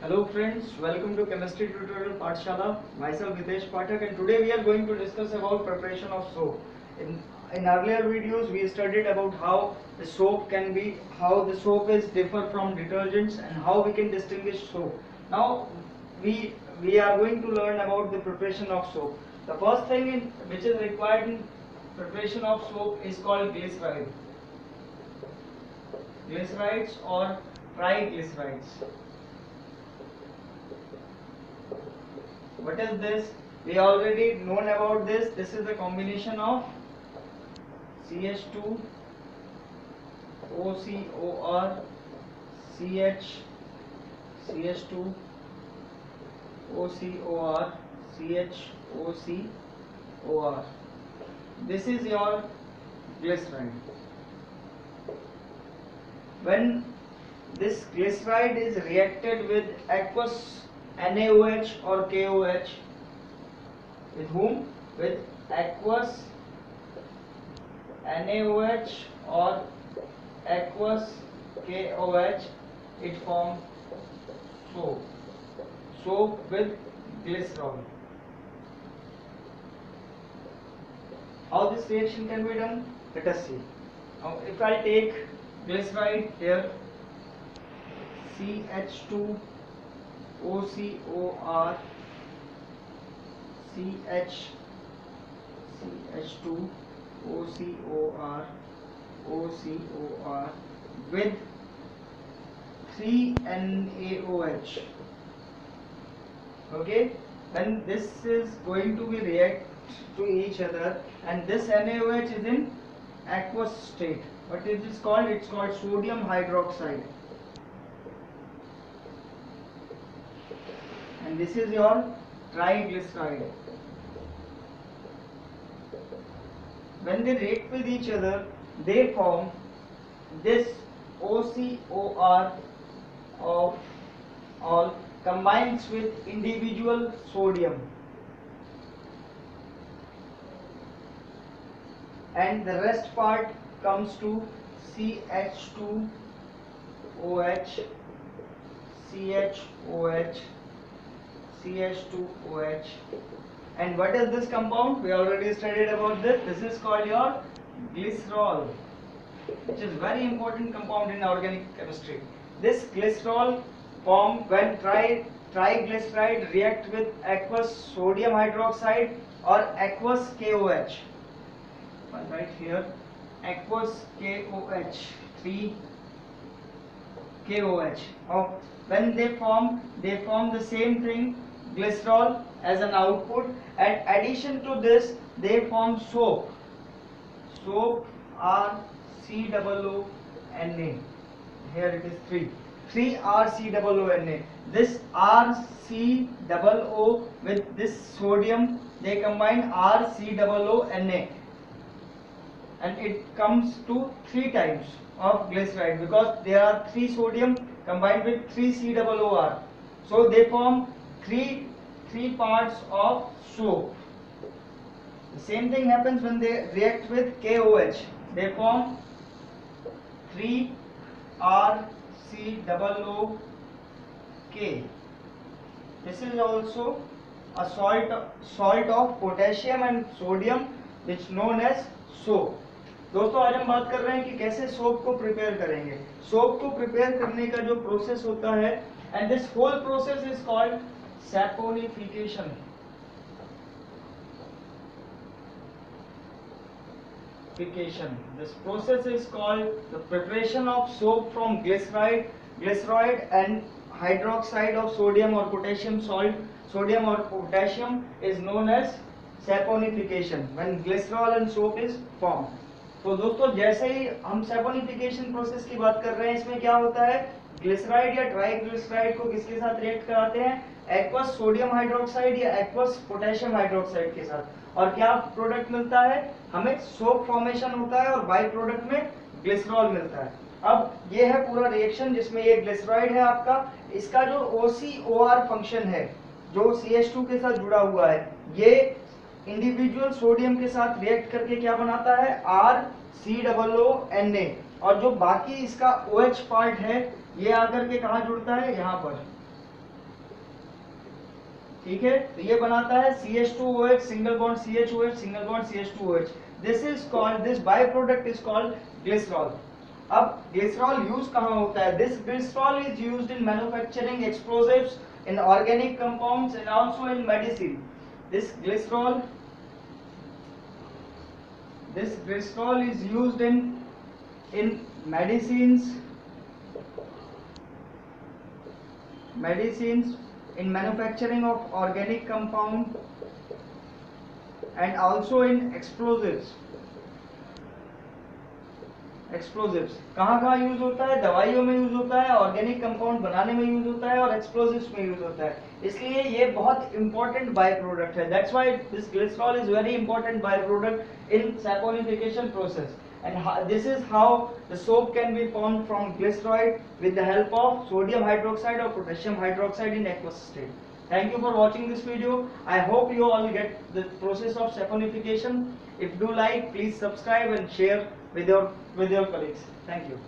Hello friends, welcome to Chemistry Tutorial Pathshala. Myself Hitesh Pathak, and today we are going to discuss about preparation of soap. In earlier videos we studied about how the soap is differ from detergents and how we can distinguish soap. Now we are going to learn about the preparation of soap. The first thing which is required in preparation of soap is called glycerides or triglycerides. What is this? We already known about this. This is the combination of CH2, OCOR, CH, CH2, OCOR, CH, OCOR. This is your glyceride. When this glyceride is reacted with aqueous NaOH or KOH, with whom? With aqueous NaOH or aqueous KOH, it forms soap with glycerol. How this reaction can be done? Let us see. Now if I take glyceride here, CH2 OCOR, CH2 OCOR with 3NaOH. Okay, then this is going to be react to each other, and this NaOH is in aqueous state. What is this called? It's called sodium hydroxide. And this is your triglyceride. When they react with each other, they form this OCOR of all combines with individual sodium, and the rest part comes to CH2OH, CHOH, CH2OH. And what is this compound? We already studied about this. This is called your glycerol, which is very important compound in organic chemistry. This glycerol form when triglyceride react with aqueous sodium hydroxide or aqueous KOH. Right here, aqueous KOH, 3 KOH. When they form the same thing, glycerol as an output, and addition to this they form soap RCOONA. Here it is 3 RCOONA. This RCOO with this sodium, they combine RCOONA, and it comes to 3 times of glyceride, because there are 3 sodium combined with 3 COOR, so they form 3 parts of soap. The same thing happens when they react with KOH. They form 3 RCOOK. This is also a salt of potassium and sodium, which known as soap. दोस्तों आज हम बात कर रहे हैं कि कैसे soap को प्रिपेयर करेंगे. सोप को प्रिपेयर करने का जो प्रोसेस होता है, and this whole process is called saponification. This process is called the preparation of soap from glyceride and hydroxide of sodium or potassium salt. Sodium or potassium is known as saponification when glycerol and soap is formed. तो दोस्तों जैसे ही हम saponification process की बात कर रहे हैं, इसमें क्या होता है, ग्लिसराइड या ट्राइग्लिसराइड को किसके साथ रिएक्ट कराते हैं, एक्वस सोडियम हाइड्रोक्साइड या एक्वस पोटेशियम हाइड्रोक्साइड के साथ, और क्या प्रोडक्ट मिलता है, हमें सोप फॉर्मेशन होता है और बाई प्रोडक्ट में ग्लिसरॉल मिलता है. अब ये है पूरा रिएक्शन जिसमें ये ग्लिसराइड है आपका, इसका जो OCOR फंक्शन है जो CH2 के साथ जुड़ा हुआ है, ये इंडिविजुअल सोडियम के साथ रिएक्ट करके क्या बनाता है, RCOONA, और जो बाकी इसका OH पार्ट है ये आकर के कहाँ जुड़ता है, यहाँ पर ठीक है, तो ये बनाता है CH2OH single bond CHOH single bond CH2OH. This by product is called glycerol. अब ग्लिसरॉल यूज कहाँ होता है? This glycerol is used in manufacturing explosives, in organic compounds and also in medicine. This glycerol is used in medicines, in manufacturing of organic compound and also in explosives. कहाँ कहाँ use होता है? दवाइयों में use होता है, organic compound बनाने में यूज होता है और एक्सप्लोजिव्स में यूज होता है. इसलिए ये बहुत इंपॉर्टेंट बाय प्रोडक्ट है. That's why this glycerol is very important by product in saponification process. And this is how the soap can be formed from glycerol with the help of sodium hydroxide or potassium hydroxide in aqueous state. Thank you for watching this video. I hope you all get the process of saponification. If do like, please subscribe and share with your colleagues. Thank you.